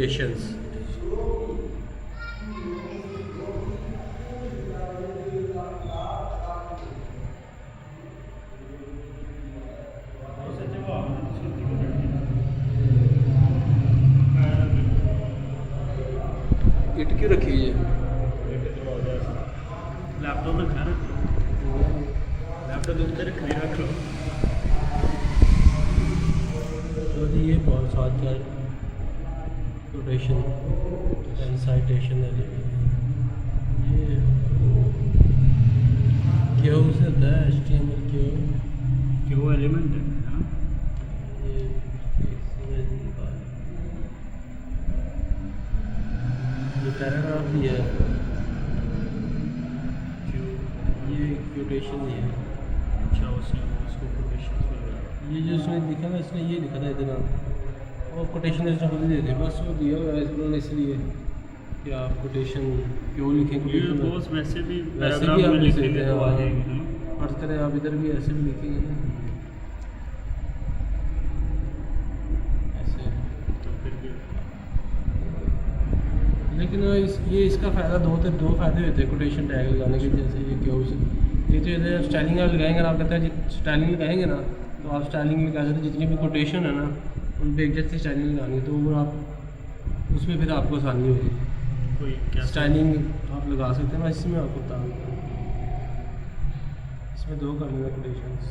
Quotations. It क्यों रखी है? लैपटॉप रखा ना, लैपटॉप के ऊपर रखनी रख लो। तो जी ये बहुत साथ का कोटेशन एंड साइटेशन है। ये क्यों से होता है HTML क्यों एलिमेंट है ना, ये पैराग्राफ भी है, ये कोटेशन भी है। अच्छा उसने उसको कोटेशंस वगैरह, ये जो उसने लिखा था इसने ये लिखा था इतना, और कोटेशन इसने खुद ही दे दी, बस वो दिया हुआ है उन्होंने इसलिए कि आप कोटेशन क्यों लिखेंगे। ये बॉस वैसे भी वैसे पैराग्राफ भी आप में लिख लिखेंगे सकते हैं, तो आ जाएगी ना। फर्ज करें आप इधर भी ऐसे भी लिखेंगे ना, ऐसे। तो फिर भी लेकिन ये इसका फ़ायदा दो फ़ायदे होते हैं कोटेशन टैग लगाने के। जैसे ये क्यों से ये तो इधर स्टाइलिंग आप लगाएंगे ना, आप कहते हैं स्टाइलिंग लगाएंगे ना, तो आप स्टाइलिंग लगा सकते हैं। जितनी भी कोटेशन है ना उन पर एक जैसी स्टाइलिंग लगानी है, तो वो आप उसमें फिर आपको आसानी होगी। कोई क्या स्टाइलिंग आप लगा सकते हैं। मैं इसमें आपको बता दूँ, इसमें दो कर लेना कोटेशंस।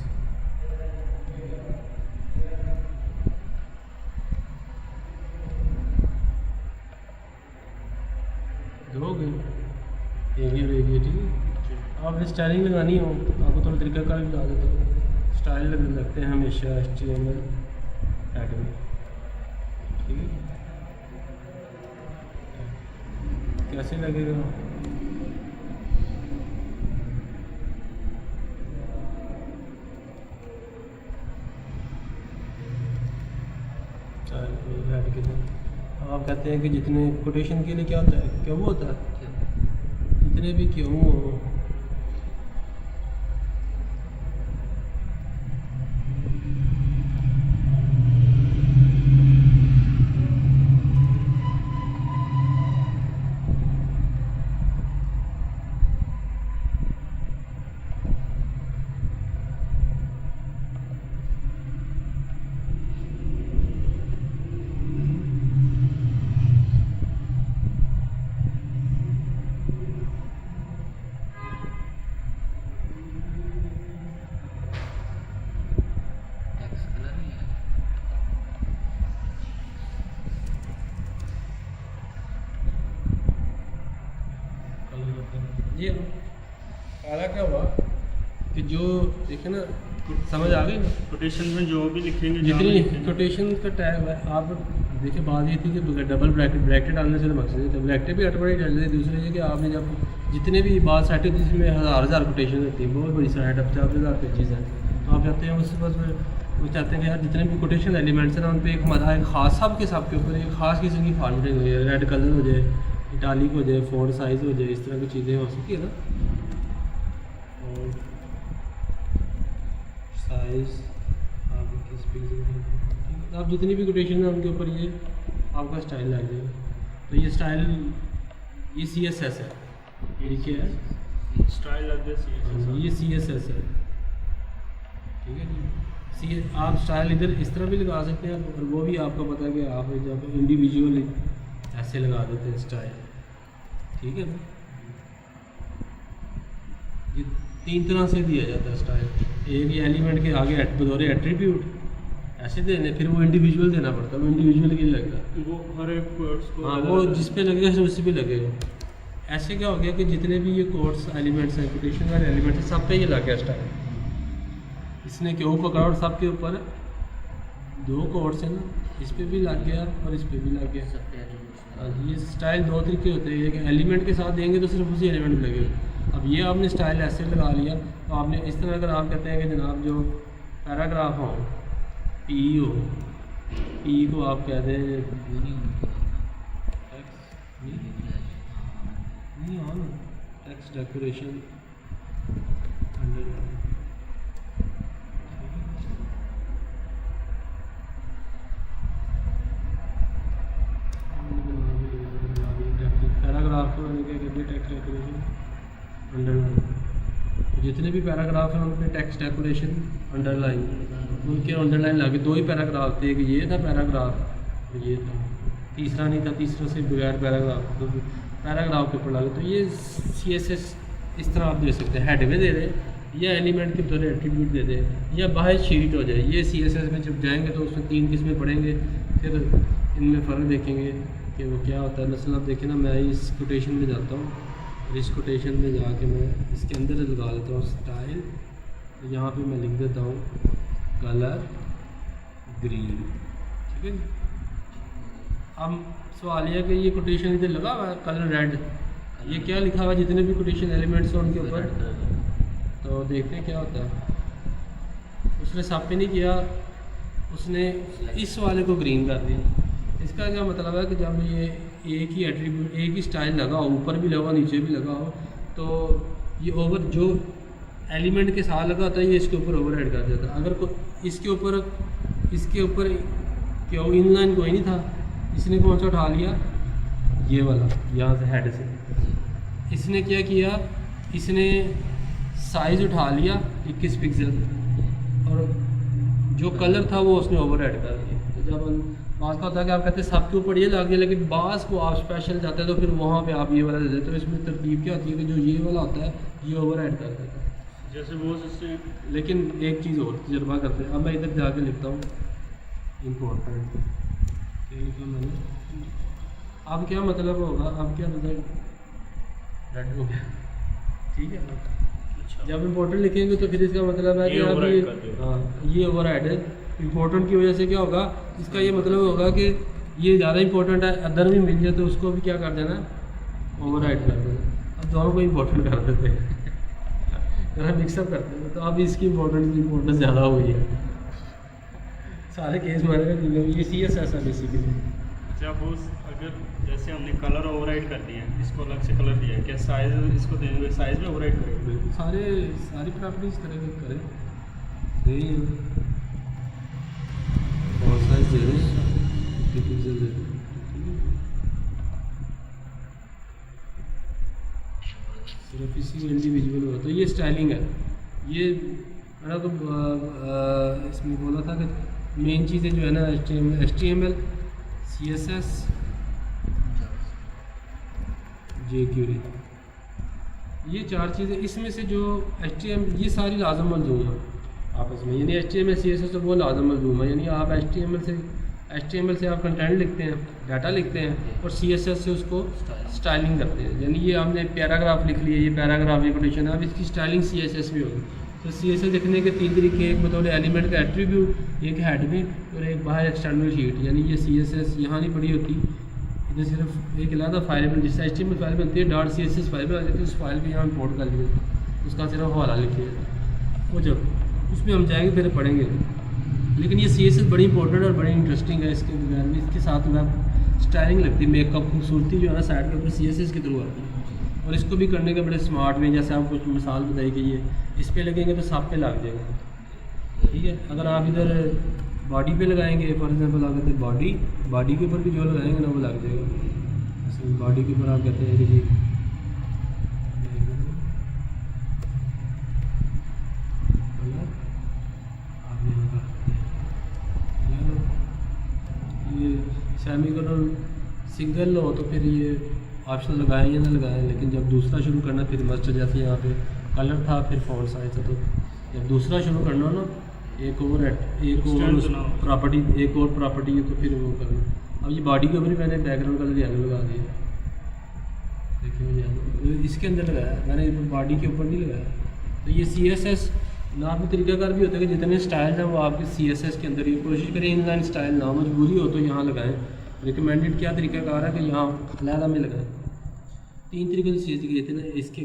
दो हो गए, एक ये ठीक है। आपने स्टाइलिंग लगानी हो तो आपको थोड़ा तरीका कार भी लगा देता हूँ। स्टाइल लगते हैं हमेशा HTML टैग में, ठीक है। कैसे लगेगा? ऐड के अब आप कहते हैं कि जितने कोटेशन के लिए क्या होता है, क्यों होता है, जितने भी क्यों हो ये पहला क्या हुआ कि जो देखे ना, समझ आ गई ना, कोटेशन में जो भी लिखेंगे जितनी कोटेशन का टैग है। आप देखिए बात ये थी कि डबल ब्रैकेट डालने से तो मकसद है, ब्रैकेट भी ऑटोमेटिक डाल देते। दूसरी है कि आपने जब जितने भी बात सेट होती है जिसमें हज़ार कोटेशन होती है, बहुत बड़ी साइट अब 40,000 पेजेस हैं, तो आप चाहते हैं उसके पास वो चाहते हैं कि यार जितने भी कोटेशन एलिमेंट्स हैं ना उन पर एक हमारा एक खास सब के सब के ऊपर एक खास किस्म की फॉर्मेटिंग हो जाए, रेड कलर हो जाए, इटालिक हो जाए, फ़ॉन्ट साइज़ हो जाए, इस तरह की चीज़ें हो सकी है ना। और साइज़ आप किस पे आप जितनी भी कोटेशन है उनके ऊपर ये आपका स्टाइल लग जाएगा। तो ये स्टाइल ये CSS है, ये क्या है, स्टाइल लग जाए ये CSS है, ठीक है जी। आप स्टाइल इधर इस तरह भी लगा सकते हैं, और वो भी आपको पता है कि आप जब इंडिविजुअली ऐसे लगा देते हैं स्टाइल, ठीक है ना। ये तीन तरह से दिया जाता है स्टाइल। एक ये एलिमेंट के आगे बतौर एट्रीब्यूट ऐसे देने, फिर वो इंडिविजुअल देना पड़ता है। वो इंडिविजुअल के लिए लगता वो हर एक कोर्स को, हाँ वो जिस पे लगेगा उसी पे लगेगा। ऐसे क्या हो गया कि जितने भी ये कोड्स एलिमेंट्स हैं, कोटेशन वाले एलिमेंट्स हैं, सब पे ये लग गया स्टाइल। इसने क्यों पकड़ा और सब के ऊपर दो कोड्स हैं ना, इस पे भी लग गया और इस पे भी लग गया। ये स्टाइल दो तरीके होते हैं, एक एलिमेंट के साथ देंगे तो सिर्फ उसी एलिमेंट में लगेगा। अब ये आपने स्टाइल ऐसे लगा लिया, तो आपने इस तरह अगर आप कहते हैं कि जनाब जो पैराग्राफ हो पी हो, पी को आप कहते हैं नहीं हो ना, टेक्स्ट डेकोरेशन पैराग्राफ को मैंने क्या कर दिया, टेक्स्ट डेकोरेशन अंडरलाइन। जितने भी पैराग्राफ हैं उनके टेक्स्ट डेकोरेशन अंडरलाइन, उनके अंडरलाइन लगे। 2 ही पैराग्राफ थे, एक ये था पैराग्राफ, ये था, तीसरा नहीं था, तीसरा से बगैर पैराग्राफ, तो पैराग्राफ के ऊपर लगे। तो ये CSS इस तरह आप दे सकते हैं, हेड में दे दें या एलिमेंट के तौर एट्रीब्यूट दे दें या बाहर शीट हो जाए। ये CSS में जब जाएंगे तो उसमें 3 किस्में पढ़ेंगे, फिर इनमें फ़र्क देखेंगे कि वो क्या होता है। मसलन आप देखें ना, मैं इस कोटेशन में जाता हूँ और इस कोटेशन में जाके मैं इसके अंदर लगा लेता हूँ स्टाइल, तो यहाँ पे मैं लिख देता हूँ कलर ग्रीन, ठीक है। अब सवाल यह है कि ये कोटेशन इधर लगा हुआ है कलर रेड, ये क्या लिखा हुआ है जितने भी कोटेशन एलिमेंट्स हैं उनके ऊपर, तो देखते हैं क्या होता है। उसने साफ नहीं किया, उसने इस वाले को ग्रीन कर दिया। इसका क्या मतलब है कि जब ये एक ही एट्रीब्यूट, एक ही स्टाइल लगा हो, ऊपर भी लगा हो नीचे भी लगा हो, तो ये ओवर जो एलिमेंट के साथ लगा होता है ये इसके ऊपर ओवर हेड कर देता है। अगर इसके ऊपर क्यों इनलाइन कोई नहीं था, इसने कौन सा उठा लिया, ये वाला यहाँ से हेड से। इसने क्या किया, इसने साइज़ उठा लिया 21 पिक्सल और जो कलर था वो उसने ओवर हेड कर दिया। तो जब बात का होता है कि आप कहते हैं सबके ऊपर ये लग गया, लेकिन बास को आप स्पेशल जाते हैं तो फिर वहाँ पे आप ये वाला दे देते हो। तो इसमें तरतीब क्या होती है कि जो ये वाला होता है ये ओवर हेड कर देता है जैसे वो सिस्टम। लेकिन एक चीज़ और तजर्बा करते हैं। अब मैं इधर जाके लिखता हूँ इम्पोर्टेंट, लिखा मैंने। अब क्या मतलब होगा, अब क्या रिजल्ट रेड हो गया, ठीक है। जब इम्पोर्टेंट लिखेंगे तो फिर इसका मतलब है कि अब ये, हाँ, ये ओवर हेड है। इम्पोर्टेंट की वजह से क्या होगा, इसका ये मतलब होगा कि ये ज़्यादा इंपॉर्टेंट है, अदर भी मिल जाए तो उसको भी क्या कर देना, ओवर हेड कर देना। अब दोनों को इम्पोर्टेंट कर देते हैं जरा मिक्सअप करते हैं, तो अब इसकी इम्पोर्टेंस ज़्यादा हो गई है। सारे केस मारे ये CSS है बेसिकली। अच्छा, वो अगर जैसे हमने कलर ओवरराइड कर दिया है, इसको अलग से कलर दिया है, क्या साइज इसको देंगे, साइज में ओवरराइड करेंगे? बिल्कुल सारी प्रॉपर्टीज करें और साइज दे दें, 50 पिक्सल दे दें, सिर्फ इसी इंडिविजुअल हुआ। तो ये स्टाइलिंग है। ये मैंने तो इसमें बोला था कि मेन चीज़ें जो है ना HTML, CSS, jQuery, ये 4 चीज़ें। इसमें से जो HTML ये सारी लाजम मलजूम है आपस में, यानी HTML CSS तो वो लाजम मलजूम है। यानी आप HTML से आप कंटेंट लिखते हैं, डाटा लिखते हैं, और CSS से उसको स्टाइलिंग करते हैं। यानी ये हमने पैराग्राफ लिख लिया, ये पैराग्राफ ये कोटेशन है, अब इसकी स्टाइलिंग CSS में होगी। तो CSS लिखने के 3 तरीके, एक बतौर एलिमेंट का एट्रीब्यूट, एक हेड में और एक बाहर एक्सटर्नल शीट। यानी ये CSS यहाँ नहीं पड़ी होती, इधर सिर्फ एक अलग फाइल में, जिससे HTML फाइल बनती है .css फाइल में आ जाती है, उस फाइल को यहाँ इम्पोर्ट कर लिया, उसका सिर्फ हवाला लिखिए। वो जब उसमें हम जाएंगे फिर पढ़ेंगे। लेकिन ये CSS बड़ी इंपॉर्टेंट और बड़ी इंटरेस्टिंग है। इसके बगैर में इसके साथ में स्टाइलिंग लगती है, मेकअप खूबसूरती जो है ना साइड के ऊपर CSS के थ्रू आती है। और इसको भी करने के बड़े स्मार्ट में, जैसे आप कुछ मिसाल बताई कि ये इस पर लगेंगे तो सब पे लग जाएगा, ठीक है। अगर आप इधर बॉडी पे लगाएंगे, फॉर एग्जांपल आप कहते हैं बॉडी के ऊपर भी जो लगाएंगे ना वो लग जाएगा। जैसे बॉडी के ऊपर आप कहते हैं कि जी ये सेमीकोलन सिंगल हो तो फिर ये ऑप्शन लगाएं या ना लगाएं, लेकिन जब दूसरा शुरू करना फिर मस्ट, जैसे यहाँ पे कलर था फिर फॉन्ट साइज था, तो जब दूसरा शुरू करना हो ना एक और प्रॉपर्टी है तो फिर वो करना। अब ये बॉडी के ऊपर भी मैंने बैकग्राउंड कलर येलो लगा दिया, देखिए येलो इसके अंदर लगाया मैंने, बॉडी के ऊपर नहीं लगाया। तो ये CSS नाम का तरीकाकार भी होता है कि जितने स्टाइल हैं वो आपके CSS के अंदर ही, कोशिश करें इनलाइन स्टाइल ना, मजबूरी हो तो यहाँ लगाएं। रिकमेंडेड क्या तरीकाकार है कि यहाँ अलहदा में लगाएं। 3 तरीके से चीज़ किए थे ना, इसके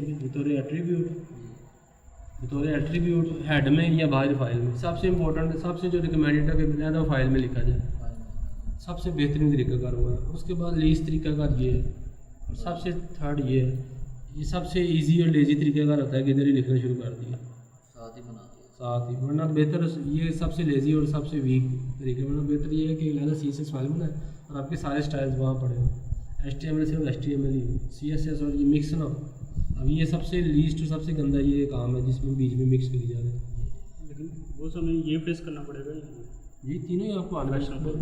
बतौर एट्रीब्यूट हेड में या बाहर फाइल में। सबसे इंपॉर्टेंट, सबसे जो रिकमेंडेड है कि अलहदा फाइल में लिखा जाए, सबसे बेहतरीन तरीकाकार हुआ है। उसके बाद लीस्ट तरीकाकार ये है, और सबसे थर्ड ये है। ये सबसे ईजी और लेजी तरीकाकार होता है कि इधर ही लिखना शुरू कर दिया साथ ही, वरना बेहतर ये सबसे लेजी और सबसे वीक तरीके। वरना बेहतर ये है कि अलग CSS फाइल बनाए और आपके सारे स्टाइल्स वहाँ पड़े हैं। HTML सिर्फ HTML ही हो, CSS और ये मिक्स ना हो। अब ये सबसे लीस्ट और सबसे गंदा ये काम है जिसमें बीच में मिक्स करी जा रहा है। लेकिन वो समय ये फेस करना पड़ेगा। ये तीनों ही आपको आना Professional है,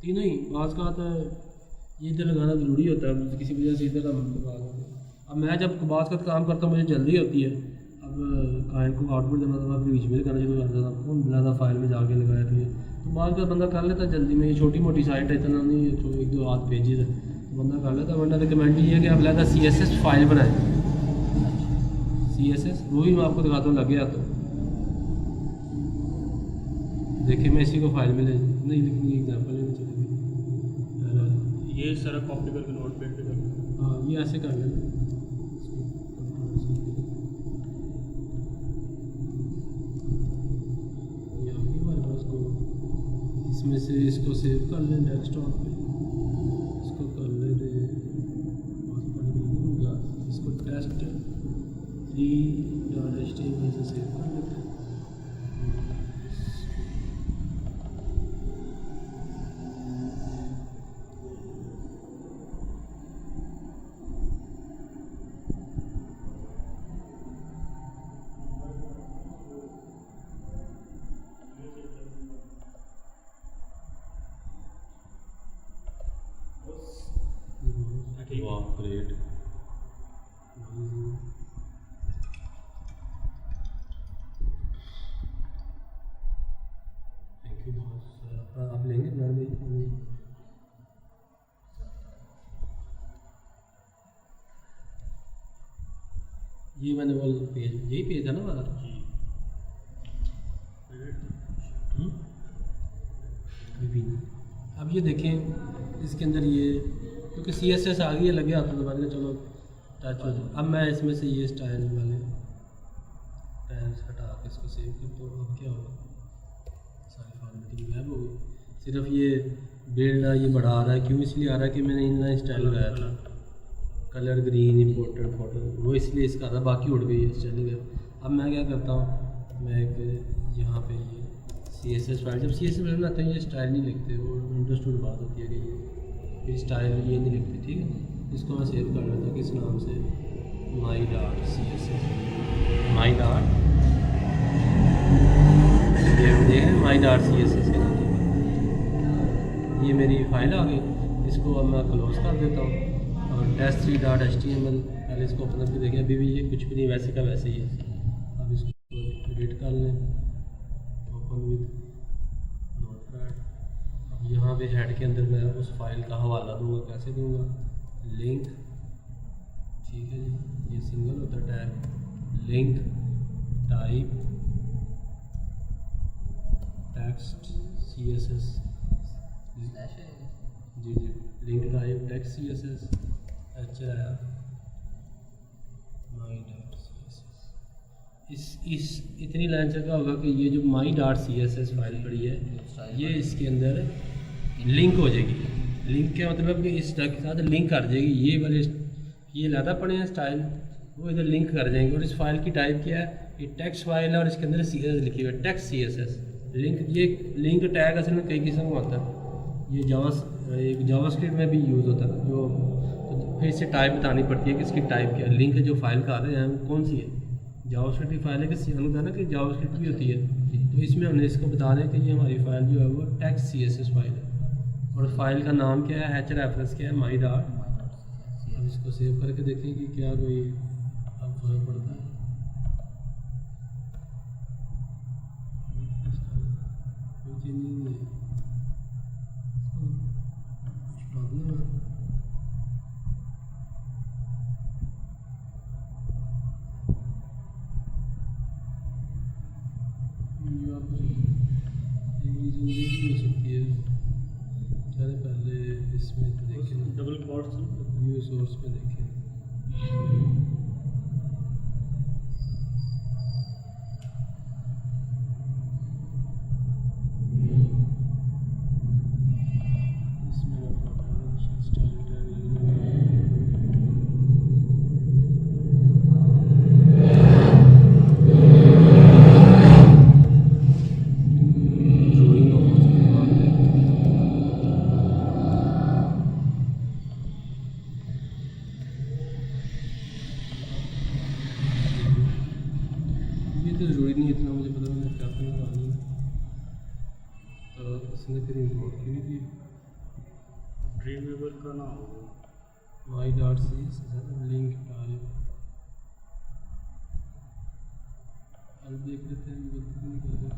तीनों ही। बाज़ का आता है ये इधर लगाना ज़रूरी होता है, किसी वजह से इधर हम लगा देते हैं। अब मैं जब बाज़ का काम करता हूँ मुझे जल्दी होती है, अब क्लाइंट को आउटपुट देना था, मैं बीच में लगाना शुरू कर देता था, कौन ज़्यादा फाइल में जाके लगाया तो ये तो बाज़ का बंदा कर लेता जल्दी में। ये छोटी मोटी साइट है, इतना नहीं है, तो 1-2 आध पेजेस है तो बंदा कर लेता। वरना रिकमेंड ये है कि आप लगा CSS फाइल बनाएं, CSS वो भी मैं आपको दिखाता हूँ लगे तो देखिए। मैं इसी को फाइल में ले नहीं, लेकिन ये एग्जाम्पल लेना चलेगी। ये सारा कॉपी करके नोट पैड पे कर। हाँ ये ऐसे कर लेना, इसमें से इसको सेव कर लें डेस्कटॉप पे, इसको कर ले रहे इसको test3.html से सेव कर लेते हैं। ठीक है। ग्रेट। Thank you boss. आप लेंगे ब्रांड भाई? ये मैंने वो पेज, यही पेज है ना वाला? अब ये देखें इसके अंदर ये क्योंकि CSS आ गई है, लगे हाथों तो मैंने कहा चलो टच हो जाए। अब मैं इसमें से ये स्टाइल वाले टैब्स हटा के इसको सेव कर दो। अब क्या होगा, सारी फॉर्मेटिंग गायब हो गई। सिर्फ ये बिल्ड ये बढ़ा आ रहा है, क्यों इसलिए आ रहा है कि मैंने इनलाइन स्टाइल लगाया था, कलर ग्रीन इम्पोर्टेड फोटो, वो इसलिए इसका था, बाकी उड़ गई है स्टाइलिंग है। अब मैं क्या करता हूँ, मैं एक यहाँ पे ये CSS फाइल, जब CSS फाइल बनाते हैं ये स्टाइल नहीं लिखते, वो अंडरस्टूड बात होती है कि ये स्टाइल ये नहीं लिखते, ठीक है। इसको मैं सेव कर लेता हूँ किस नाम से, my.css, ये देख रहे हैं my.css के नाम से ये मेरी फाइल आ गई। इसको अब मैं क्लोज कर देता हूँ और test3.html पहले इसको ओपन करके देखें, अभी भी ये कुछ भी नहीं वैसे का वैसे ही है। अब इसको एडिट कर लें, ओपन विद नोटपैड। अब यहाँ पे हेड के अंदर मैं उस फाइल का हवाला दूंगा, कैसे दूंगा, लिंक, ठीक है जी, ये सिंगल होता है tag, link type text CSS, जी जी, link type text CSS href my.css। इस इतनी लाइन से क्या होगा कि ये जो my.css फाइल पड़ी है ये इसके अंदर लिंक हो जाएगी। लिंक क्या मतलब कि इस के साथ लिंक कर जाएगी, ये वाले ये लादा पड़े हैं स्टाइल, वो इधर लिंक कर जाएंगे। और इस फाइल की टाइप क्या है, ये टेक्स्ट फाइल है और इसके अंदर CSS लिखी हुई है, टेक्स्ट CSS लिंक। ये लिंक टैग असल में कई किस्म का होता है, ये जावास्क्रिप्ट में भी यूज़ होता है, जो तो फिर इसे टाइप बतानी पड़ती है कि इसकी टाइप क्या है। लिंक जो फाइल का रहे हैं वो कौन सी है, जावास्क्रिप्ट की फाइल है कि हमने कहा ना कि जावास्क्रिप्ट भी होती है, तो इसमें हमने इसको बता दें कि ये हमारी फाइल जो है वो टेक्स्ट CSS फाइल है और फाइल का नाम क्या है, href क्या है, my.css। अब इसको सेव करके देखें कि क्या कोई अब फर्क पड़ता है। कोई चीज़ नहीं है, कुछ प्रॉब्लम है। ये हो सकती है, चले पहले इसमें देखें, डबल कोट्स व्यू सोर्स पे देखें। लिखी हुई थी ड्रीम वेवर का ना हो my dot c link type. अब देख लेते हैं गलती नहीं कर रहे।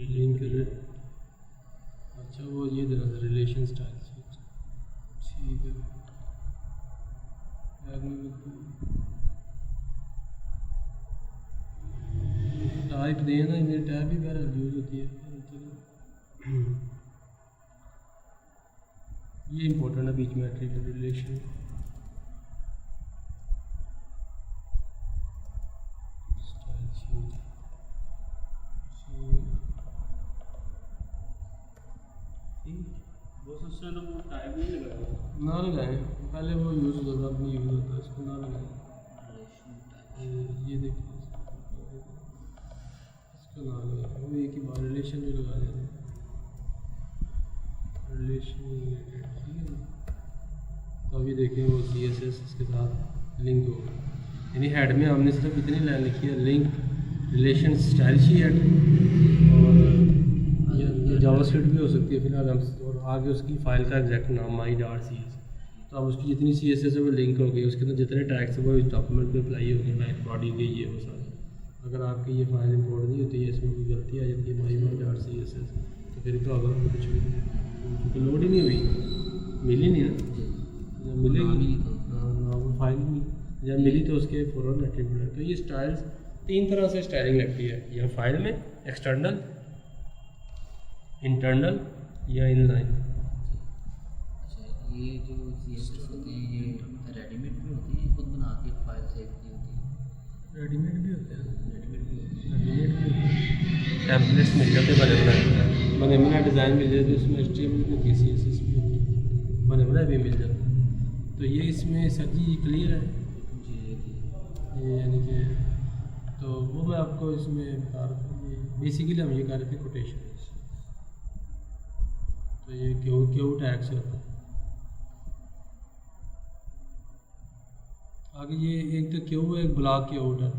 लिंक अच्छा वो ये दे रहा था रिलेशन स्टाइल। ठीक है टाइप दें ना, इन्हें टैब भी बहरहाल यूज़ होती है। चलो ये इम्पोर्टेंट है बीच में एट्रीब्यूट रिलेशन। स्टाइल शीट वो उससे ना वो टाइप नहीं लगाया ना लगाएं, पहले वो यूज़ होता था, अब नहीं यूज़ होता, इसको ना लगाएं। ये देखिए इसको ना लगाएं, वो एक ही बार रिलेशन भी लगा देते हैं, रिलेशन रिलेटेड। ठीक है ना, तो अभी देखें वो CSS इसके साथ लिंक होगा, यानी हेड में हमने सिर्फ इतनी लाइन लिखी है लिंक रिलेशन स्टाइल शीट, और ये जावास्क्रिप्ट भी हो सकती है फिलहाल हम, और आगे उसकी फ़ाइल का एग्जैक्ट नाम my.cs। तो अब उसकी जितनी CSS है वो लिंक हो गई, उसके अंदर जितने टैग्स हैं वो इस डॉक्यूमेंट पे अप्लाई हो गए, लाइक बॉडी के ये वो सारे। अगर आपकी ये फाइल इंपोर्ट नहीं होती है, इसमें कोई गलती आ जाती है my.css, तो फिर तो अगर कुछ भी क्योंकि लोड ही नहीं हुई, मिली नहीं ना, जब मिलेगी ना वो फाइल नहीं, जब मिली तो उसके फ़ौरन एट्रीब्यूट है। तो ये स्टाइल्स 3 तरह से स्टाइलिंग लगती है, या फाइल में एक्सटर्नल, इंटरनल या इनलाइन। अच्छा ये जो CSS होते हैं ये रेडीमेड भी होते हैं, खुद बना के फाइल सेव की होती है? रेडीमेड भी होते हैं, रेडीमेड भी होते हैं, टेम्पलेट्स मिल जाते बने बनाए डिज़ाइन मिल जाते, उसमें HTML भी CSS भी बने बनाए भी मिल जाते। तो ये इसमें सर जी ये क्लियर है जी ये, यानी कि तो वो मैं आपको इसमें बता रहा था, बेसिकली हम ये कह रहे थे कोटेशन। तो ये क्यों टैग से होता है। आगे ये एक तो क्यों है, एक ब्लॉक की आउट है,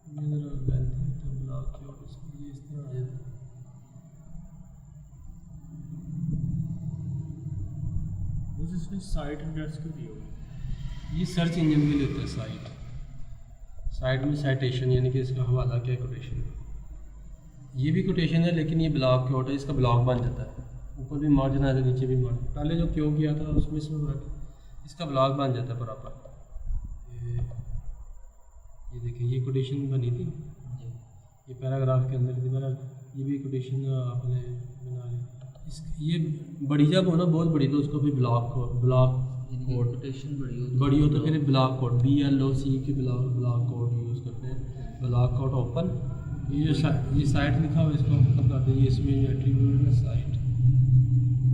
ये ज़रा लेंथी होता है ब्लॉक की आउट, इसमें ये इस तरह आ जाता है। उसमें साइट एड्रेस क्यों दिया हुआ? ये सर्च इंजन के लिए होता है साइट में साइटेशन, यानी कि इसका हवाला क्या है, कोटेशन। ये भी कोटेशन है लेकिन ये ब्लॉक के होता है, इसका ब्लॉक बन जाता है, ऊपर भी मार्जिन आता है नीचे भी मार्जिन। पहले जो क्यों किया था उसमें इसमें इसका ब्लॉक बन जाता है प्रॉपर। ये देखिए ये कोटेशन बनी थी, ये पैराग्राफ के अंदर थी, ये भी कोटेशन आपने बना ली। इस ये बड़ी जब हो ना बहुत बड़ी, तो उसको फिर ब्लॉक कोड कोटेशन बड़ी हो तो फिर ब्लॉक कोड BLOC की ब्लॉक कोड यूज़ करते हैं। ब्लॉक कोड ओपन, ये साइट लिखा हुआ है इसको हम ख़त्म कर देंगे, इसमें एट्रीब्यूट है साइट,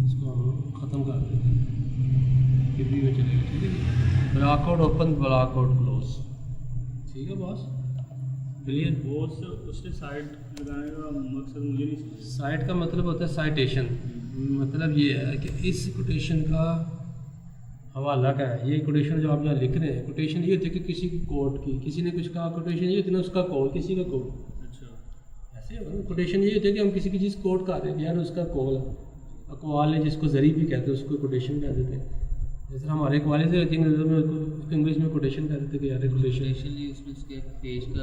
इसको हम ख़त्म कर देते हैं, फिर भी वो चलेगा। ठीक है, block code open block code close. ठीक है बॉस, क्लियर। वो उसने साइट लगाने का मकसद मुझे नहीं समझा। साइट का मतलब होता है साइटेशन, मतलब ये है कि इस कोटेशन का हवाला क्या है। ये कोटेशन जो आप यहाँ लिख रहे हैं, कोटेशन ये होती है कि किसी की कोड की, किसी ने कुछ कहा, कोटेशन ये होती है ना उसका कॉल, किसी का कॉल। अच्छा ऐसे कोटेशन ये होता है कि हम किसी की चीज़ कोड कर रहे हैं, यार उसका कॉल है, अकवाल है जिसको जरी भी कहते हैं, उसको कोटेशन कह देते हैं। जैसे हमारे अकवाले से रहती है में उसको इंग्लिश में कोटेशन कह देते हैं कि यार कोटेशन।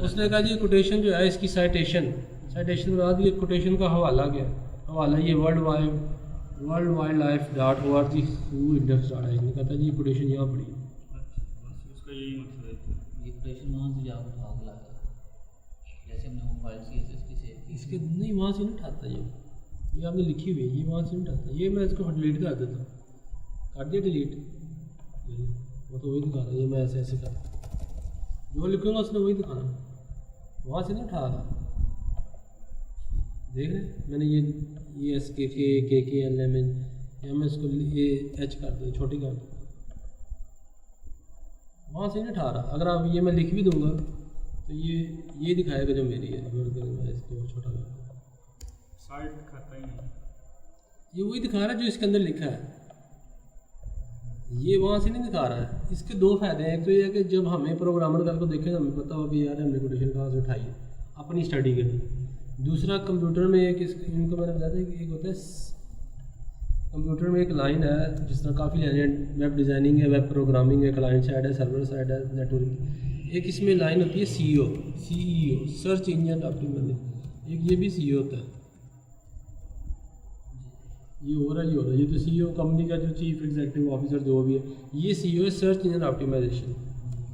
उसने कहा जी कोटेशन जो है इसकी साइटेशन के बाद ये कोटेशन का हवाला क्या है, हवाला ये worldwildlife.org index.org ने कहा था जी कोटेशन यहाँ पड़ी है। अच्छा बस उसका यही मकसद है। ये कोटेशन वहाँ से जाकर उठा के लाया, जैसे हमने वो फाइल CSS की सेव की। इसके नहीं वहाँ से नहीं उठाता, ये आपने लिखी हुई है, ये वहाँ से नहीं उठाता। ये मैं इसको डिलीट कर देता हूँ, कर दिया डिलीट, वो तो वही दिखा रहा है। ये मैं ऐसे ऐसे कर जो लिखूँगा उसने वही दिखाना, वहाँ से नहीं उठा रहा। देख रहे हैं मैंने ये SKKLM या मैं इसको H कर दिया, छोटी कर दी, वहाँ से नहीं उठा रहा। अगर आप ये मैं लिख भी दूँगा तो ये दिखाएगा जो मेरी है, अगर मैं इसको छोटा कर दूँ साइट खाता ही नहीं, ये वही दिखा रहा है जो इसके अंदर लिखा है। ये वहाँ से नहीं दिखा रहा है। इसके दो फ़ायदे हैं, एक तो ये है कि जब हमें प्रोग्रामर कल को देखें तो हमें पता हो कि यार हमने कोटेशन कहाँ से उठाई है अपनी स्टडी के लिए। दूसरा कंप्यूटर में एक इनको मैंने बताया था कि एक होता है कंप्यूटर में एक लाइन है, जिस तरह काफ़ी लाइन है, वेब डिज़ाइनिंग है, वेब प्रोग्रामिंग है, क्लाइंट साइड है, सर्वर साइड है, नेटवर्क। एक इसमें लाइन होती है CEO सर्च इंजन ऑप्टिमाइजेशन, एक ये भी CEO होता है। ये हो रहा है ये तो CEO कंपनी का जो चीफ एग्जीक्यूटिव ऑफिसर जो भी है, ये CEO है सर्च इंजन ऑप्टिमाइजेशन।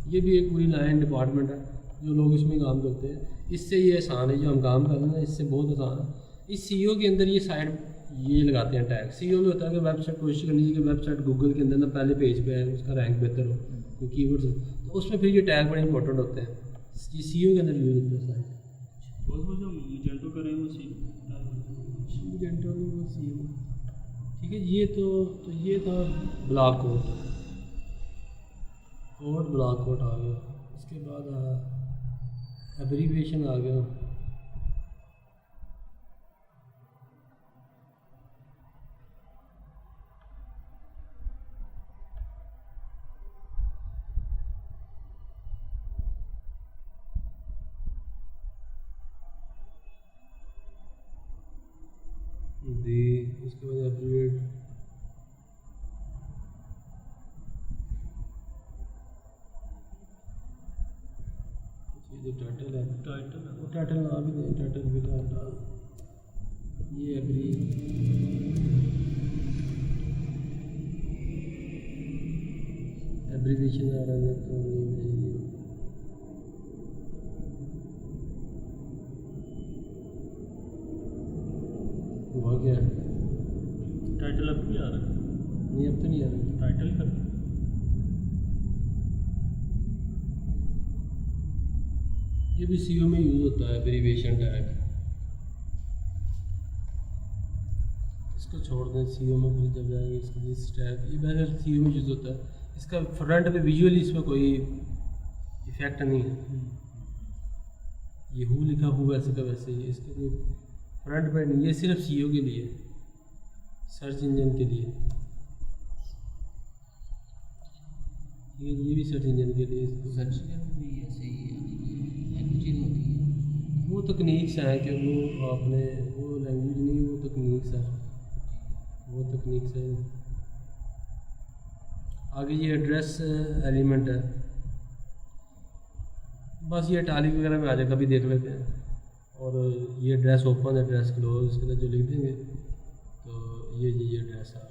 ये भी एक पूरी लाइन डिपार्टमेंट है जो लोग इसमें काम करते हैं। इससे ये आसान है, जो हम काम कर रहे हैं इससे बहुत आसान है। इस CEO के अंदर ये साइड ये लगाते हैं टैग। CEO में होता है कि वेबसाइट कोशिश करनी चाहिए कि वेबसाइट गूगल के अंदर ना पहले पेज पे है, उसका रैंक बेहतर हो, तो कीवर्ड्स, तो उसमें फिर ये टैग बड़े इंपॉर्टेंट होते हैं। ये CEO के अंदर यूज होता है साइड। वो जो जेंटो कर रहे हैं वो जेंटो वो CEO, ठीक है। ये था ब्लॉक कोड आ गया। इसके बाद एब्रीविएशन आ गया। उसके बाद एब्रीविएट, ये टाइटल है, टाइटल ना भी दें, टाइटल भी डाल। ये एब्रीविएशन आ रहा है तो हुआ क्या? टाइटल अब भी आ रहा है? नहीं, अब तो नहीं आ रहा टाइटल कर ये भी CEO में यूज़ होता है एब्रीविएशन टैग। इसको छोड़ दें, CEO में फिर जब जाएंगे इसको दिस टैग, ये पहले CEO में यूज़ होता है। इसका फ्रंट पे विजुअली इसमें कोई इफेक्ट नहीं है। ये हु लिखा हुआ वैसे का वैसे ही, इसका कोई फ्रंट पे नहीं, ये सिर्फ CEO के लिए, सर्च इंजन के लिए। ये भी सर्च इंजन के लिए। सर्च इंजन भी ऐसे ही लैंग्वेज होती है, वो तकनीक्स हैं कि वो आपने वो लैंग्वेज नहीं, वो तकनीक्स है, वो तकनीक्स है। आगे ये एड्रेस एलिमेंट है, बस ये टैली वगैरह में आ जाए, कभी देख लेते हैं। और ये एड्रेस ओपन, एड्रेस क्लोज, इसके अंदर जो लिख देंगे तो ये एड्रेस आ गया।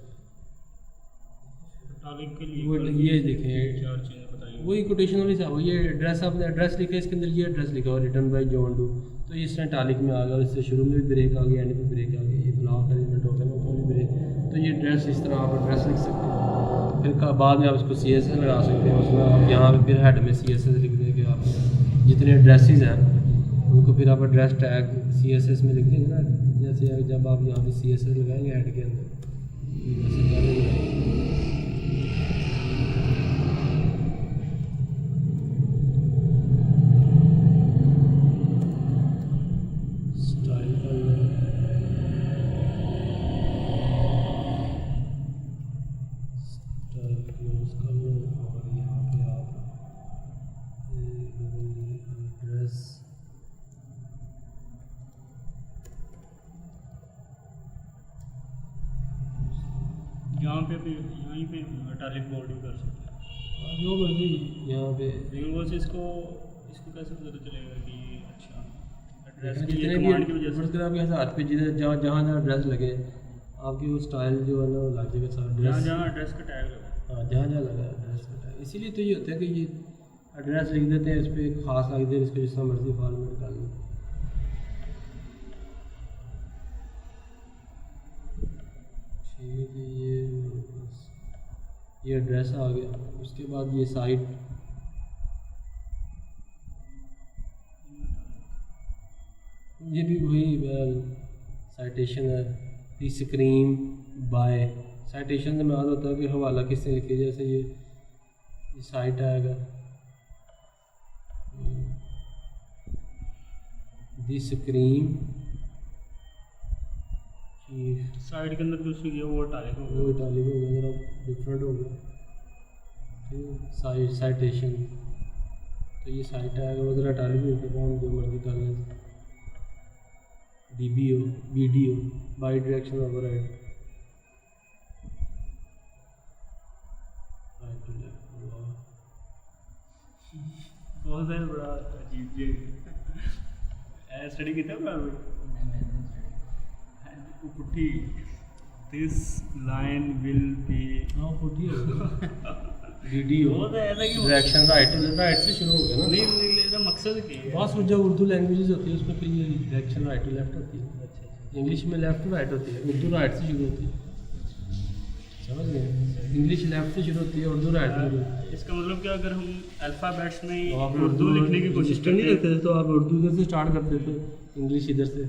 टालिक के लिए वो ये देखें, चार चीज़ें बताइए। वही कोटेशन वाली साहब, ये एड्रेस आपने एड्रेस लिखा है, इसके अंदर ये एड्रेस लिखा हुआ रिटर्न बाय जॉन डू, तो ये इस तरह टालिक में आ गया। और इससे शुरू में भी ब्रेक आ गया, एंड में ब्रेक आ गया। ये ब्लॉक एलिमेंट हो गया, ऊपर भी ब्रेक। तो ये एड्रेस इस तरह आप एड्रेस लिख सकते हैं। फिर बाद में आप इसको CSS लगा सकते हैं, उसमें आप यहाँ पे फिर हेड में CSS लिख देंगे। आप जितने एड्रेसेस हैं उनको फिर आप एड्रेस टैग CSS में लिख देंगे ना, जैसे जब आप यहाँ पे CSS लगाएंगे हेड के अंदर, यहाँ पे भी यहीं पे टालिक बोल्ड भी कर सकते हैं जो मर्जी यहाँ पे। लेकिन वो से इसको कैसे पता चलेगा कि ये अच्छा एड्रेस की जितने ये कमांड की वजह से भी आपके हाथ पे जिधर जहाँ जहाँ एड्रेस लगे आपकी वो स्टाइल जो है ना वो लग जाएगा सारा जहाँ एड्रेस। जहाँ एड्रेस का टैग लगा हाँ, जहाँ जहाँ लगा एड्रेस का टैग। इसीलिए तो ये होता है कि ये एड्रेस लिख देते हैं, इस पर एक खास लिख देते हैं, इसको जिस तरह मर्जी फॉर्मेट कर लें। ठीक है, ये एड्रेस आ गया। उसके बाद ये साइट, ये भी वही साइटेशन है। दी स्क्रीन बाय साइटेशन से मराद होता है कि हवाला किसने लिखे, जैसे ये साइट आएगा दी स्क्रीन साइड के अंदर जो सी वो टालिक हो वो इटालिक हो गया, जरा डिफरेंट हो गया। साइटेशन, तो ये साइट है, अगर उधर हटा ली तो हम जो मर्जी कर लें। DBO BDO by directional override, बहुत सारे बड़ा अजीब जी स्टडी किया है वो पुट्ठी दिस लाइन विल बी हाँ पुट्ठी DDO वो तो ऐसा क्यों डायरेक्शन राइट से शुरू हो गया ना। नहीं ऐसा मकसद क्या है? बहुत जो उर्दू लैंग्वेजेस होती है उसमें फिर ये डायरेक्शन राइट टू लेफ्ट होती है। इंग्लिश में लेफ्ट टू राइट होती है, उर्दू राइट से शुरू होती है, समझ गए? इंग्लिश लेफ्ट से शुरू होती है, उर्दू राइट से शुरू होती है। इसका मतलब क्या, अगर हम अल्फ़ाबेट्स में तो आप उर्दू लिखने की कोशिश नहीं करते लिखते थे तो आप उर्दू इधर से स्टार्ट करते थे, इंग्लिश इधर से।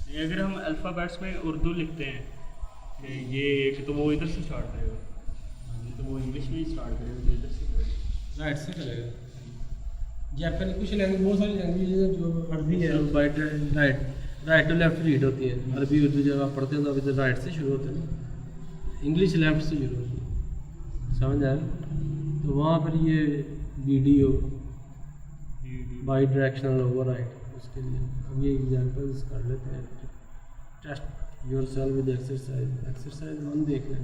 हैं, अगर हम अल्फ़ाबेट्स में उर्दू लिखते हैं कि ये एक, तो वो इधर से स्टार्ट करेगा, तो वो इंग्लिश में ही स्टार्ट करेगा, तो इधर से करेगा। राइट से करेगा। जापानी कुछ लैंग्वेज, बहुत सारी लैंग्वेज है जो अरबी है, राइट टू लेफ्ट रीड होती है। अरबी उर्दू जब आप पढ़ते हैं तो इधर राइट से शुरू होते हैं, इंग्लिश लेफ्ट से शुरू होती है, समझ आया? तो वहाँ पर ये BDO बाई डायरेक्शनल ओवरराइड, उसके लिए अब ये एग्जांपल्स कर लेते हैं। टेस्ट योरसेल्फ विद एक्सरसाइज 1 देख लें।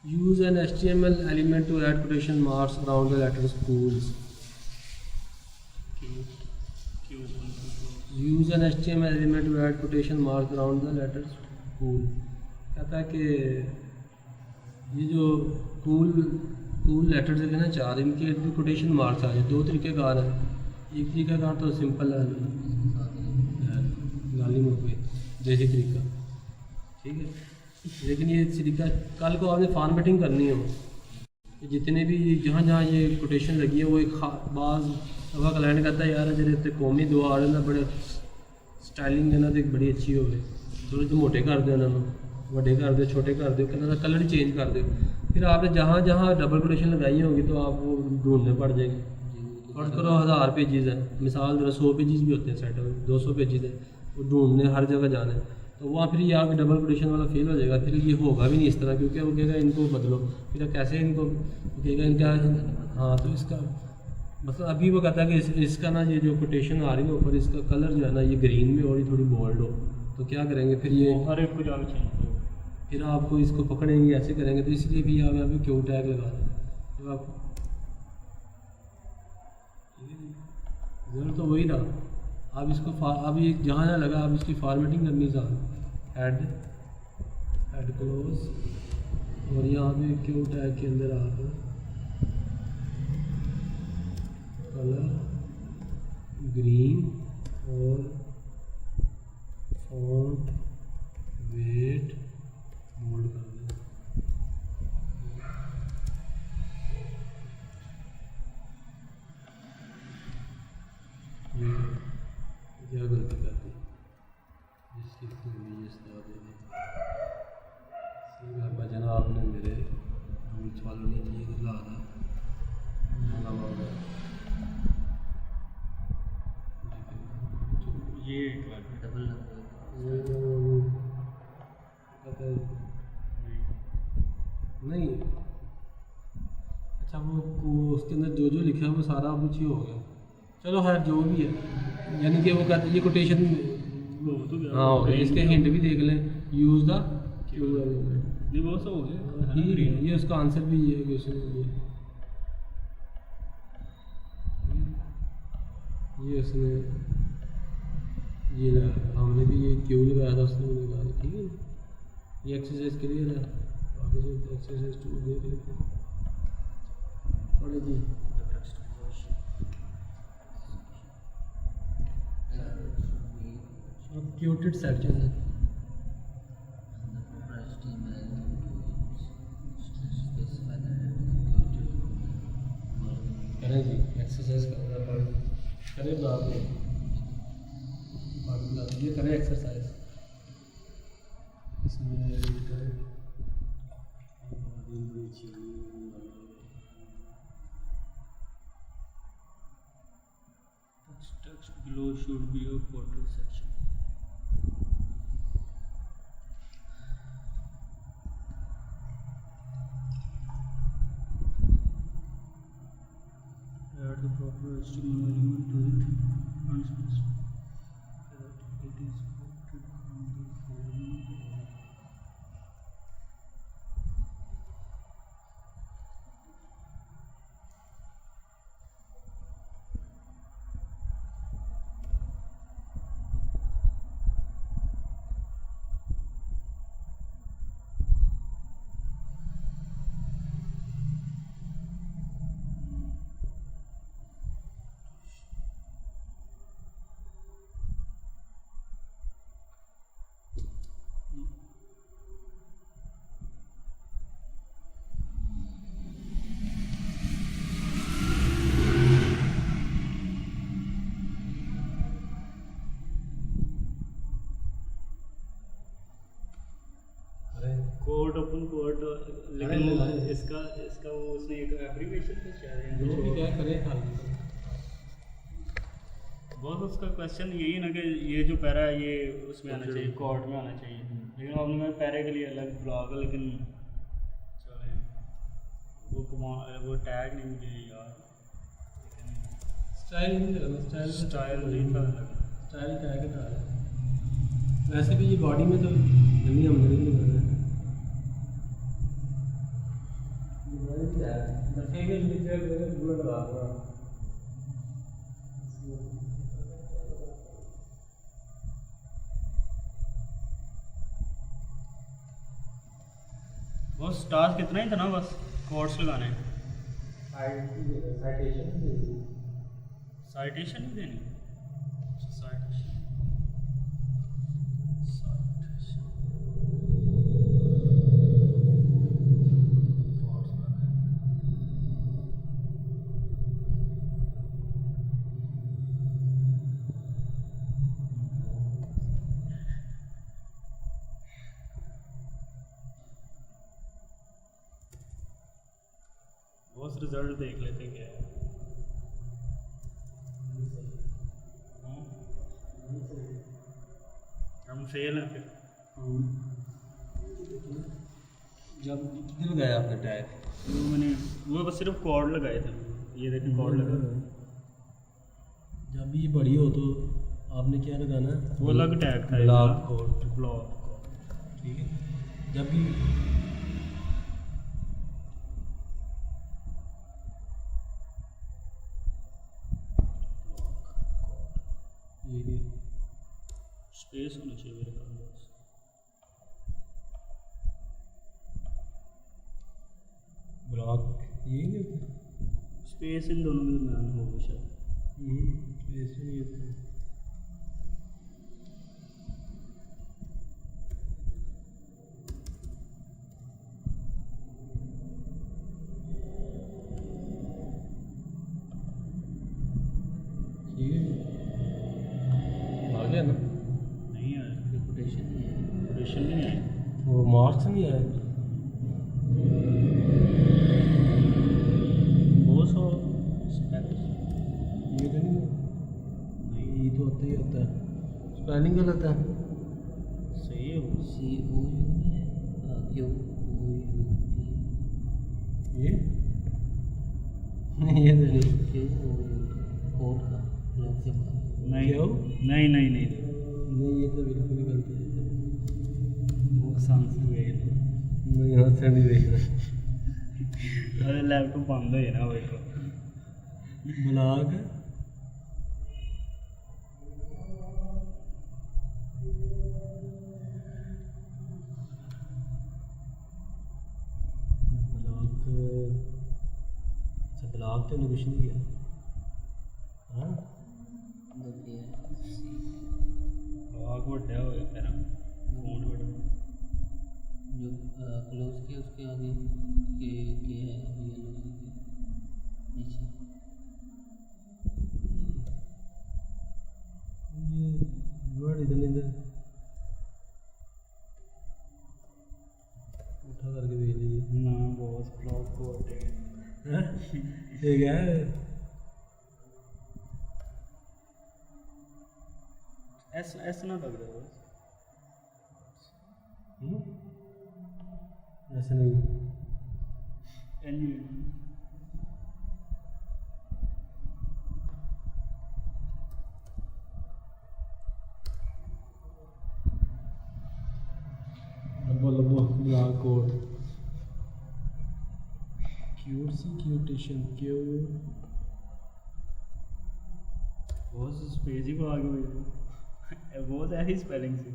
Use an HTML element to add quotation marks around the letter schools। Use an HTML element to add quotation marks around the letter school। कहता है कि ये जो कूल लेटर्स है ना 4, इनके कोटेशन मार्क्स आ जाए। 2 तरीक़ेकार है, एक तरीक़ाकार तो सिंपल है, गालिब हो गई, देसी तरीका, ठीक है। लेकिन ये तरीका कल को आपने फॉर्मेटिंग करनी हो, जितने भी जहाँ ये कोटेशन लगी है वो एक बाज़ दफ़ा क्लाइंट कहता है यार जेह्ड़े कौमी दो आ रहे ना बड़े स्टाइलिंग है ना तो बड़ी अच्छी हो गई, थोड़े जो मोटे कर दो उन्होंने, बड़े कर दो, छोटे कर दो, कहना कलर ही चेंज कर दो। फिर आपने जहाँ जहाँ डबल कोटेशन लगाई होगी तो आप वो ढूंढने पड़ जाएगी। और करो 1000 पेजेस है, मिसाल जरा 100 पेजेस भी होते हैं सेट में, 200 पेजेस है, वो ढूंढने हर जगह जाना है, तो वहाँ फिर ये आपके डबल कोटेशन वाला फेल हो जाएगा। फिर ये होगा भी नहीं इस तरह, क्योंकि वो कहेगा इनको बदलो, फिर कैसे इनको कहेगा इनका। हाँ तो इसका मतलब अभी वो कहता है कि इसका ना ये जो कोटेशन आ रही है ऊपर, इसका कलर जो है ना ये ग्रीन में और ये थोड़ी बोल्ड हो, तो क्या करेंगे फिर ये हर एक को जाना चाहिए। फिर आपको इसको पकड़ेंगे ऐसे करेंगे, तो इसलिए भी आप यहाँ पे क्यों टैग लगा दें। जब आप ज़रूर तो वही रहा, आप इसको अब ये जहाँ जहाँ लगा आप इसकी फॉर्मेटिंग करनी चाहिए, ऐड क्लोज, और यहाँ पे क्यों टैग के अंदर आप कलर ग्रीन और फॉन्ट वेट मोल्ड कर दें। ये क्या गलती कर दी, जिसकी इमेज भजन आपने मेरे रूल्स फॉलो नहीं किए तो ज़्यादा ये डबल नहीं। अच्छा वो उसके अंदर जो लिखा है वो सारा कुछ ही हो गया। चलो खैर जो भी है, यानी कि वो कहते हैं ये कोटेशन हाँ हो गया। इसके हिंट भी देख लें, यूज़ द नहीं बहुत सा हो गया ठीक है, ये उसका आंसर भी ये है क्वेश्चन ये उसने ये लगा, हमने भी ये क्यों लगाया था, उसने भी लगाया, ठीक है। ये एक्सरसाइज क्लियर है, आगे से एक्सरसाइज 2 देख लेते हैं। पढ़े जी, क्यूटेड सेक्शन है। करें जी एक्सरसाइज करें बाद में ये करें एक्सरसाइज, इसमें करें text below should be a portrait section. plastic monument to it and that it is quoted on the following. Court open court लेकिन अरे नहीं। इसका इसका वो उसने एक एब्रीविएशन तो शायद जो भी क्या करें खाली बहुत उसका क्वेश्चन यही ना कि ये जो पैरा है ये उसमें आना चाहिए कोर्ट में आना चाहिए लेकिन आपने मैं पैरे के लिए अलग ब्लॉग है लेकिन चले वो टैग नहीं मुझे यार स्टाइल नहीं लगा स्टाइल नहीं था स्टाइल टैग था वैसे भी ये बॉडी में तो नहीं हम नहीं कर रहे बस स्टार कितना ही था ना बस कोर्स लगाने साइटेशन ही देनी साइटेशन बस रिजल्ट देख लेते क्या है हम फेल हैं फिर जब कितने लगाया आपने टैग वो मैंने वो बस सिर्फ कॉर्ड लगाए थे ये देखें कॉर्ड लगा जब ये बड़ी हो तो आपने क्या लगाना है वो अलग टैग था ब्लॉक कोड ब्लॉक ठीक है जब भी ये स्पेस होना चाहिए मेरे पास ब्लॉक ये नहीं होता स्पेस इन दोनों के दरमियान होगा शायद ऐसे नहीं होता ठीक है आ गया ना नहीं आया रेपुटेशन नहीं है ऑपरेशन भी नहीं है वो मार्क्स नहीं आया वो सो स्पेक्स ये तो नहीं ये तो होता ही होता है स्पेलिंग गलत है सही है वो COU नहीं है ये नहीं ये तो नहीं कोर्ट का अलग से बता नहीं क्यों? नहीं नहीं नहीं नहीं ये तो बिल्कुल ही गलत है वो सांस हुए मैं यहाँ से नहीं देख रहा अरे लैपटॉप बंद है ना वो एक ब्लॉग अच्छा ब्लॉग तो कुछ नहीं किया हाँ ब्लॉग बड़ा हो गया तेरा फोन बड़ा जो क्लोज किया उसके आगे के है VLOC के नीचे ये वर्ड इधर इधर उठा करके देख लीजिए ना बहुत ब्लॉग को होते हैं हाँ? ये क्या है ऐसा ना लग रहा है ऐसे नहीं क्यूटेशन क्यू बहुत स्पेस ही भाग हुई बहुत ऐसी स्पेलिंग से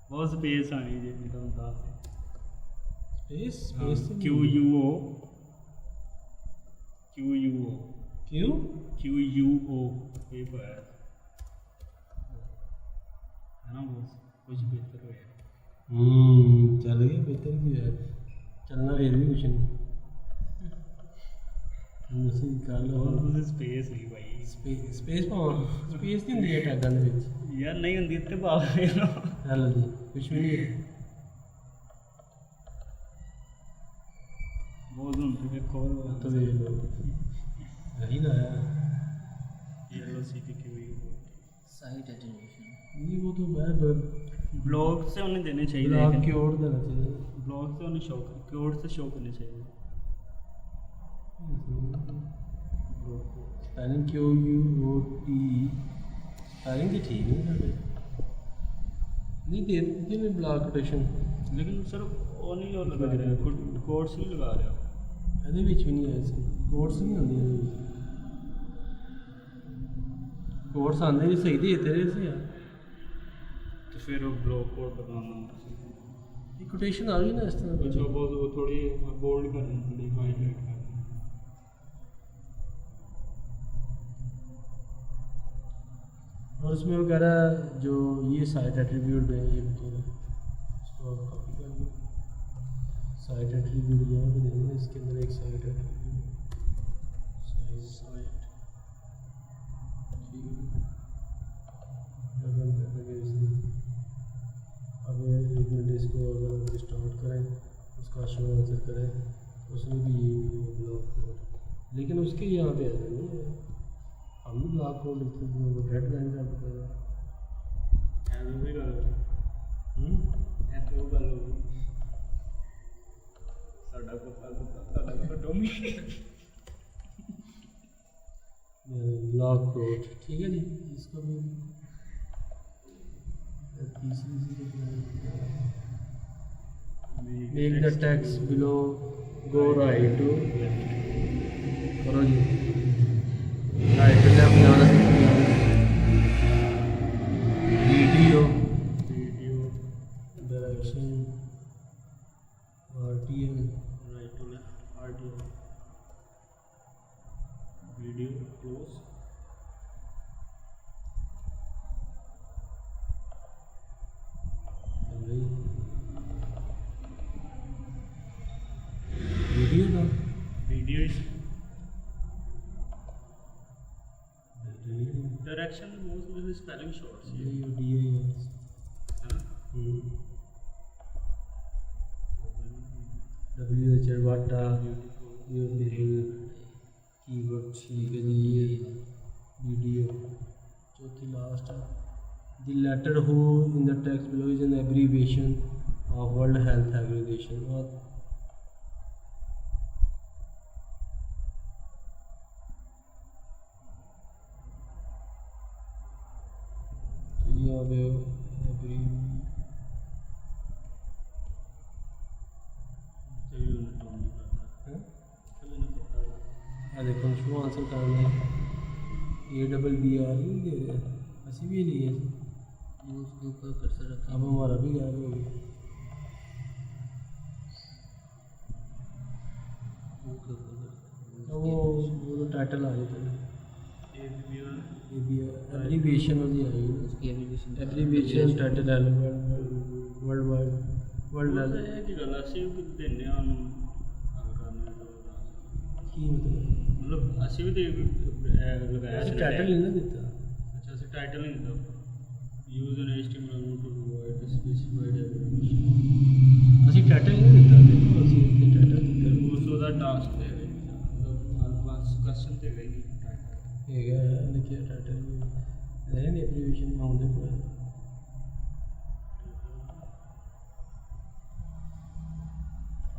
बहुत स्पेस आनी जी तो अंदाज से space Q U O Q U O Q Q U O ये है ना बॉस कुछ बेहतर हो चल गया बेहतर की है चलना फिर भी कुछ नहीं मुझसे निकाल लो बहुत स्पेस हुई भाई स्पेस पावा स्पेस नहीं ਹੁੰਦੀ ਟੈਗਾਂ ਦੇ ਵਿੱਚ यार नहीं होंगी इतने भाग गए ना हेलो जी कुछ भी नहीं है बहुत होंगे देखो तो देख लो यही ना है येलो सी की क्यू साइट एजुकेशन नहीं वो तो मैं ब्लॉग से उन्हें देने चाहिए ब्लॉग लेकिन की ओर देना चाहिए ब्लॉग से उन्हें शो कोड से शो करने चाहिए spelling Q U O T spelling तो ठीक नहीं है नहीं दे में ब्लॉक कोटेशन लेकिन सर वो नहीं और लगा रहे हो कोड्स नहीं लगा रहे हो ਇਹਦੇ ਵਿੱਚ ਵੀ ਨਹੀਂ ਆਏ ਸੀ ਕੋਡਸ ਨਹੀਂ ਆਉਂਦੇ ਇਹਦੇ ਵਿੱਚ ਕੋਡਸ ਆਉਂਦੇ ਵੀ ਸਹੀ ਦੇ ਰਹੇ ਸੀ ਯਾਰ तो फिर वो ब्लॉग कोड बताना ਇਹ ਕੋਟੇਸ਼ਨ ਆ ਗਈ ਨਾ ਇਸ ਤਰ੍ਹਾਂ कुछ बहुत वो थोड़ी बोल्ड कर दें थोड़ी हाईलाइट कर दें और उसमें वो कह रहा है जो ये साइट एट्रीब्यूट है ये बता इसको आप कॉपी कर लो साइट एट्रीब्यूट यहाँ पे देंगे इसके अंदर एक साइट एट्रीब्यूट साइट अब एक मिनट इसको अगर स्टार्ट करें उसका शो आंसर करें उसमें भी ये ब्लॉक कोड लेकिन उसके यहाँ पे ऐसा नहीं है हम भी ब्लॉक कोड लिखते हैं वो रेड लाइन का पता है ऐसे भी कर ऐसे वो कर लो साडा को डोमी ब्लॉक कोड ठीक है जी इसको भी तीसरी make the text below go right to करो जी राइट पे लेफ्ट जाना video direction RTM right to left RTM video close video का video direction most spelling shorts है ना WH वाटा ये कीवर्ड ठीक है जी ये वीडियो चौथी last the letter who in the text below is an abbreviation of World Health Organization यहाँ पे देखो शो आंसर करना है ABBR नहीं दे रहे ऐसी भी नहीं है ये उसके ऊपर कर्सर रखें अब हमारा भी गायब हो गया वो तो टाइटल आ जाता है एब्रीविएशन वाली आई है उसकी abbreviation title world wide world है कि गल ਅਸੀਂ ਦਿੰਨੇ ਆ ਨੂੰ की मतलब ਅਸੀਂ ਵੀ ਦੇ ਲਗਾਇਆ ਸੀ टाइटल नहीं ना देता अच्छा ਅਸੀਂ ਟਾਈਟਲ ਨਹੀਂ ਦਿੰਦਾ use an HTML to provide the specified application ਅਸੀਂ टाइटल नहीं देता देखो ਅਸੀਂ ਇੱਥੇ टाइटल ਦਿੱਤਾ ਉਸ ਦਾ ਟਾਸਕ ਦੇ ਬਸ ਕੁਐਸਚਨ ਤੇ ਗਈ ਟਾਈਟਲ ਹੈਗਾ ਲਿਖਿਆ टाइटल में नहीं एब्रीविएशन में आਉਂਦੇ ਪਏ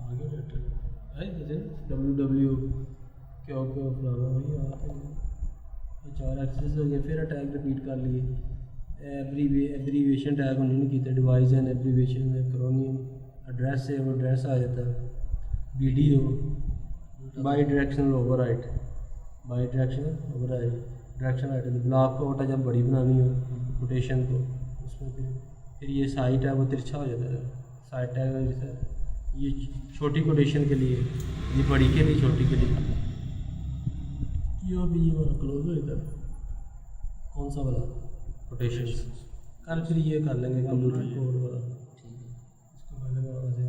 आगे टाइटल है जैसे www क्या फलाना वही आते हैं 4 एक्सेस हो गए फिर टैग रिपीट कर लिए एब्रीविएशन टैग उन्होंने नहीं किया device and abbreviation acromion address है वो एड्रेस आ जाता video by directional overwrite, by directional overwrite, direction right block को उल्टा जब बड़ी बनानी हो रोटेशन को, उसमें फिर ये साइट है वो तिरछा हो जाता है। साइट है जैसे ये छोटी कोटेशन के लिए, ये बड़ी के लिए, छोटी के लिए। ये भी ये वाला क्लोज हो जाता है, कौन सा वाला कोटेशन। कल फिर ये कर लेंगे कंप्यूटर कोड वाला, ठीक है। इसको कर लेंगे वैसे